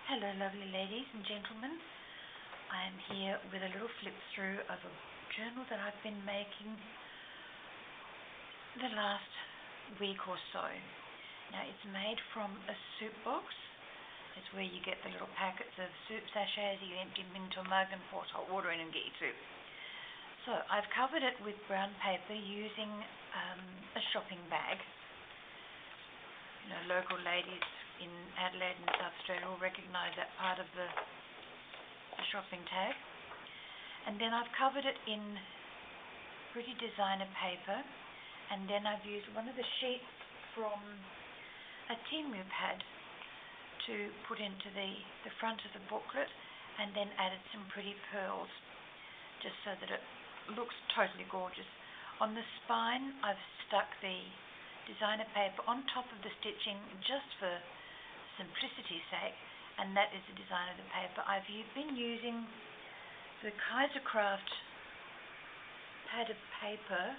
Hello lovely ladies and gentlemen. I am here with a little flip through of a journal that I've been making the last week or so. Now it's made from a soup box. It's where you get the little packets of soup sachets, you empty them into a mug and pour hot water in and get your soup. So I've covered it with brown paper using a shopping bag. You know, local ladies in Adelaide and South Australia will recognise that part of the shopping tag. And then I've covered it in pretty designer paper, and then I've used one of the sheets from a Temu pad to put into the front of the booklet, and then added some pretty pearls just so that it looks totally gorgeous. On the spine I've stuck the designer paper on top of the stitching just for simplicity's sake, and that is the design of the paper. I've been using the Kaisercraft pad of paper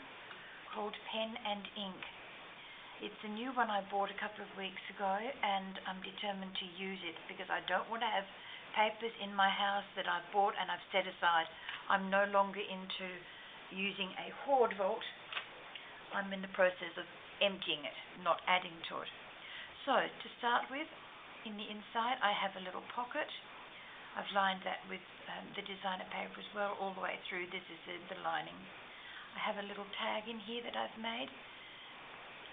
called Pen and Ink. It's a new one I bought a couple of weeks ago, and I'm determined to use it because I don't want to have papers in my house that I've bought and I've set aside. I'm no longer into using a hoard vault. I'm in the process of emptying it, not adding to it. So to start with, in the inside I have a little pocket. I've lined that with the designer paper as well all the way through. This is the lining. I have a little tag in here that I've made.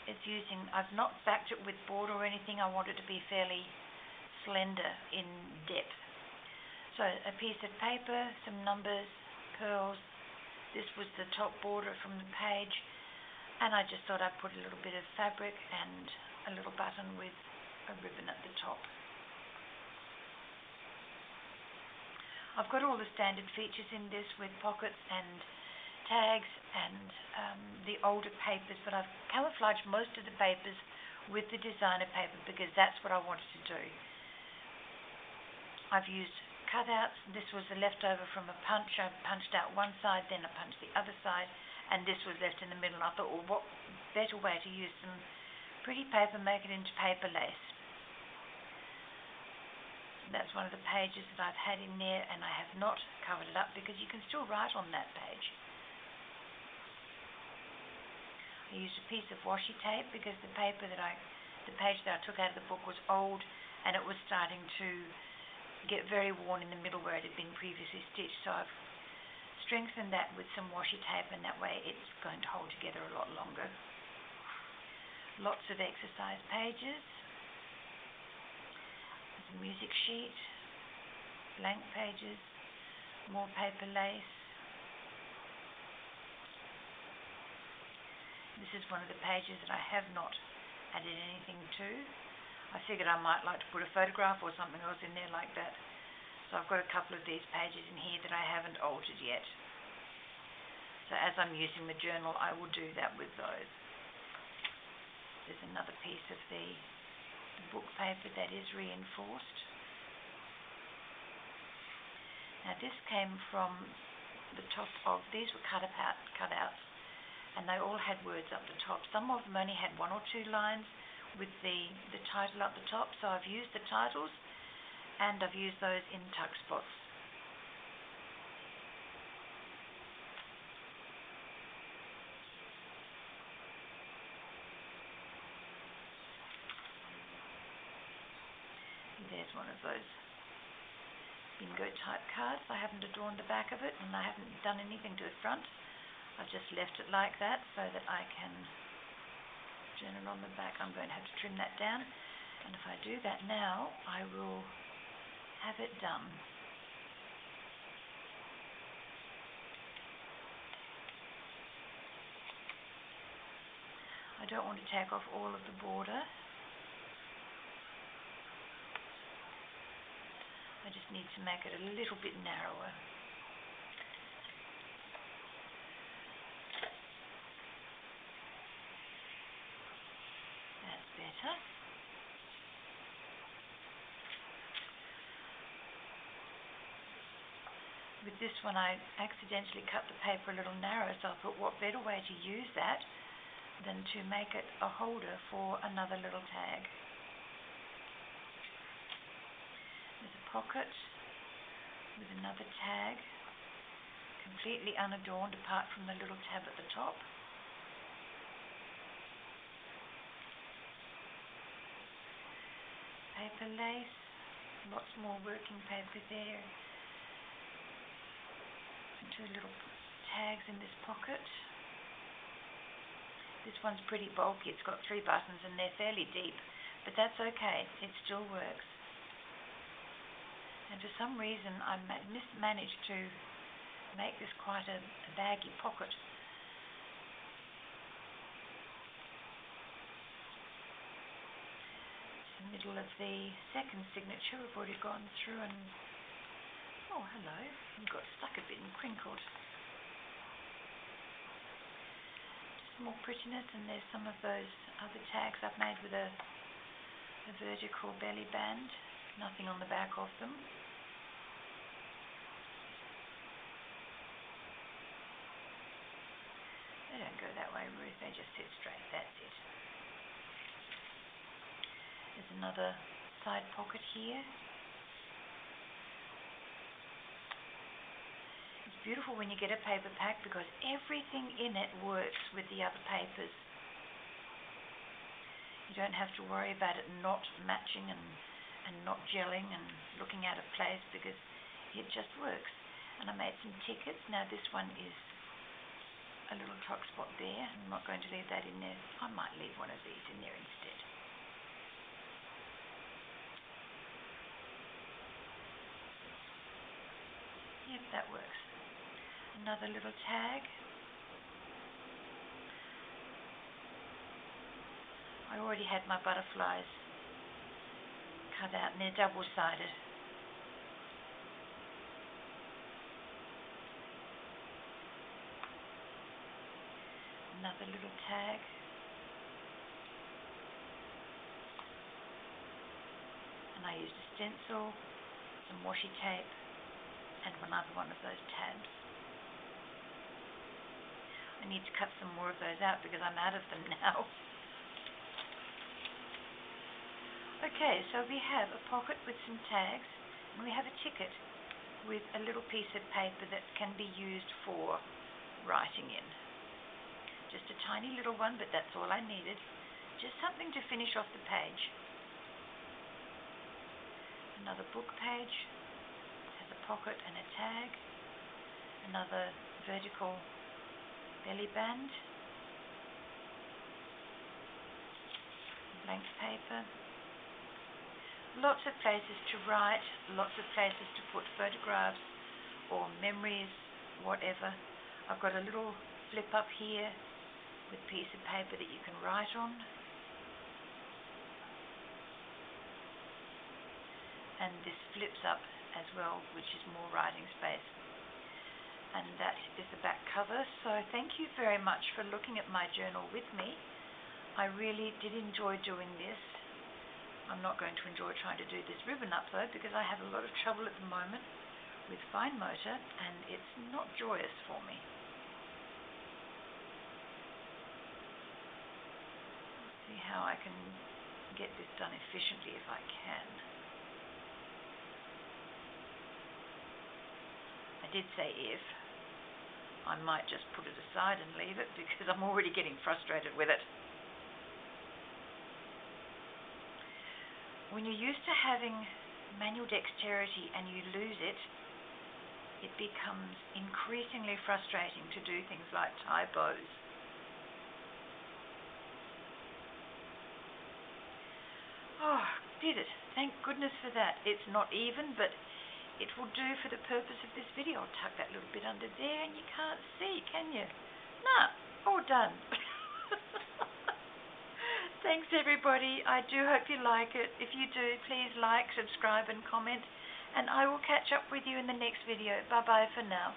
I've not backed it with border or anything. I want it to be fairly slender in depth. So a piece of paper, some numbers, pearls. This was the top border from the page, and I just thought I'd put a little bit of fabric and a little button with a ribbon at the top. I've got all the standard features in this with pockets and tags and the older papers, but I've camouflaged most of the papers with the designer paper because that's what I wanted to do. I've used cutouts. This was the leftover from a punch. I punched out one side, then I punched the other side, and this was left in the middle. I thought, well, what better way to use some pretty paper, make it into paper lace. That's one of the pages that I've had in there, and I have not covered it up because you can still write on that page. I used a piece of washi tape because the page that I took out of the book was old and it was starting to get very worn in the middle where it had been previously stitched, so I've strengthened that with some washi tape, and that way it's going to hold together a lot longer. Lots of exercise pages. There's a music sheet, blank pages, more paper lace. This is one of the pages that I have not added anything to. I figured I might like to put a photograph or something else in there like that. So I've got a couple of these pages in here that I haven't altered yet. So as I'm using the journal, I will do that with those. There's another piece of the book paper that is reinforced. Now this came from the top of, these were cutouts, and they all had words up the top. Some of them only had one or two lines with the title up the top, so I've used the titles and I've used those in tuck spots. There's one of those bingo type cards. I haven't adorned the back of it, and I haven't done anything to the front. I've just left it like that so that I can journal on the back. I'm going to have to trim that down, and if I do that now, I will have it done. I don't want to take off all of the border. I just need to make it a little bit narrower. That's better. With this one I accidentally cut the paper a little narrow, so I thought what better way to use that than to make it a holder for another little tag. There's pocket with another tag, completely unadorned apart from the little tab at the top. Paper lace, lots more working paper there. And 2 little tags in this pocket. This one's pretty bulky, it's got 3 buttons and they're fairly deep, but that's okay, it still works. And for some reason I mismanaged to make this quite a baggy pocket. Middle of the second signature, we've already gone through and oh hello, it got stuck a bit and crinkled. Just more prettiness, and there's some of those other tags I've made with a vertical belly band, nothing on the back of them. They don't go that way, Ruth, they just sit straight, that's it. There's another side pocket here. It's beautiful when you get a paper pack because everything in it works with the other papers. You don't have to worry about it not matching and not gelling and looking out of place because it just works. And I made some tickets. Now this one is a little tuck spot there. I'm not going to leave that in there. I might leave one of these in there instead. Yep, that works. Another little tag. I already had my butterflies cut out and they're double-sided. Another little tag. And I used a stencil, some washi tape, and another one of those tabs. I need to cut some more of those out because I'm out of them now. Okay, so we have a pocket with some tags, and we have a ticket with a little piece of paper that can be used for writing in. Just a tiny little one, but that's all I needed. Just something to finish off the page. Another book page. Pocket and a tag, another vertical belly band, blank paper, lots of places to write, lots of places to put photographs or memories, whatever. I've got a little flip up here with a piece of paper that you can write on. And this flips up as well, which is more writing space. And that is the back cover. So thank you very much for looking at my journal with me. I really did enjoy doing this. I'm not going to enjoy trying to do this ribbon up though, because I have a lot of trouble at the moment with fine motor and it's not joyous for me. Let's see how I can get this done efficiently if I can. I did say if. I might just put it aside and leave it because I'm already getting frustrated with it. When you're used to having manual dexterity and you lose it, it becomes increasingly frustrating to do things like tie bows. Oh, did it. Thank goodness for that. It's not even, but it will do for the purpose of this video. I'll tuck that little bit under there and you can't see, can you? Nah, all done. Thanks everybody. I do hope you like it. If you do, please like, subscribe and comment. And I will catch up with you in the next video. Bye bye for now.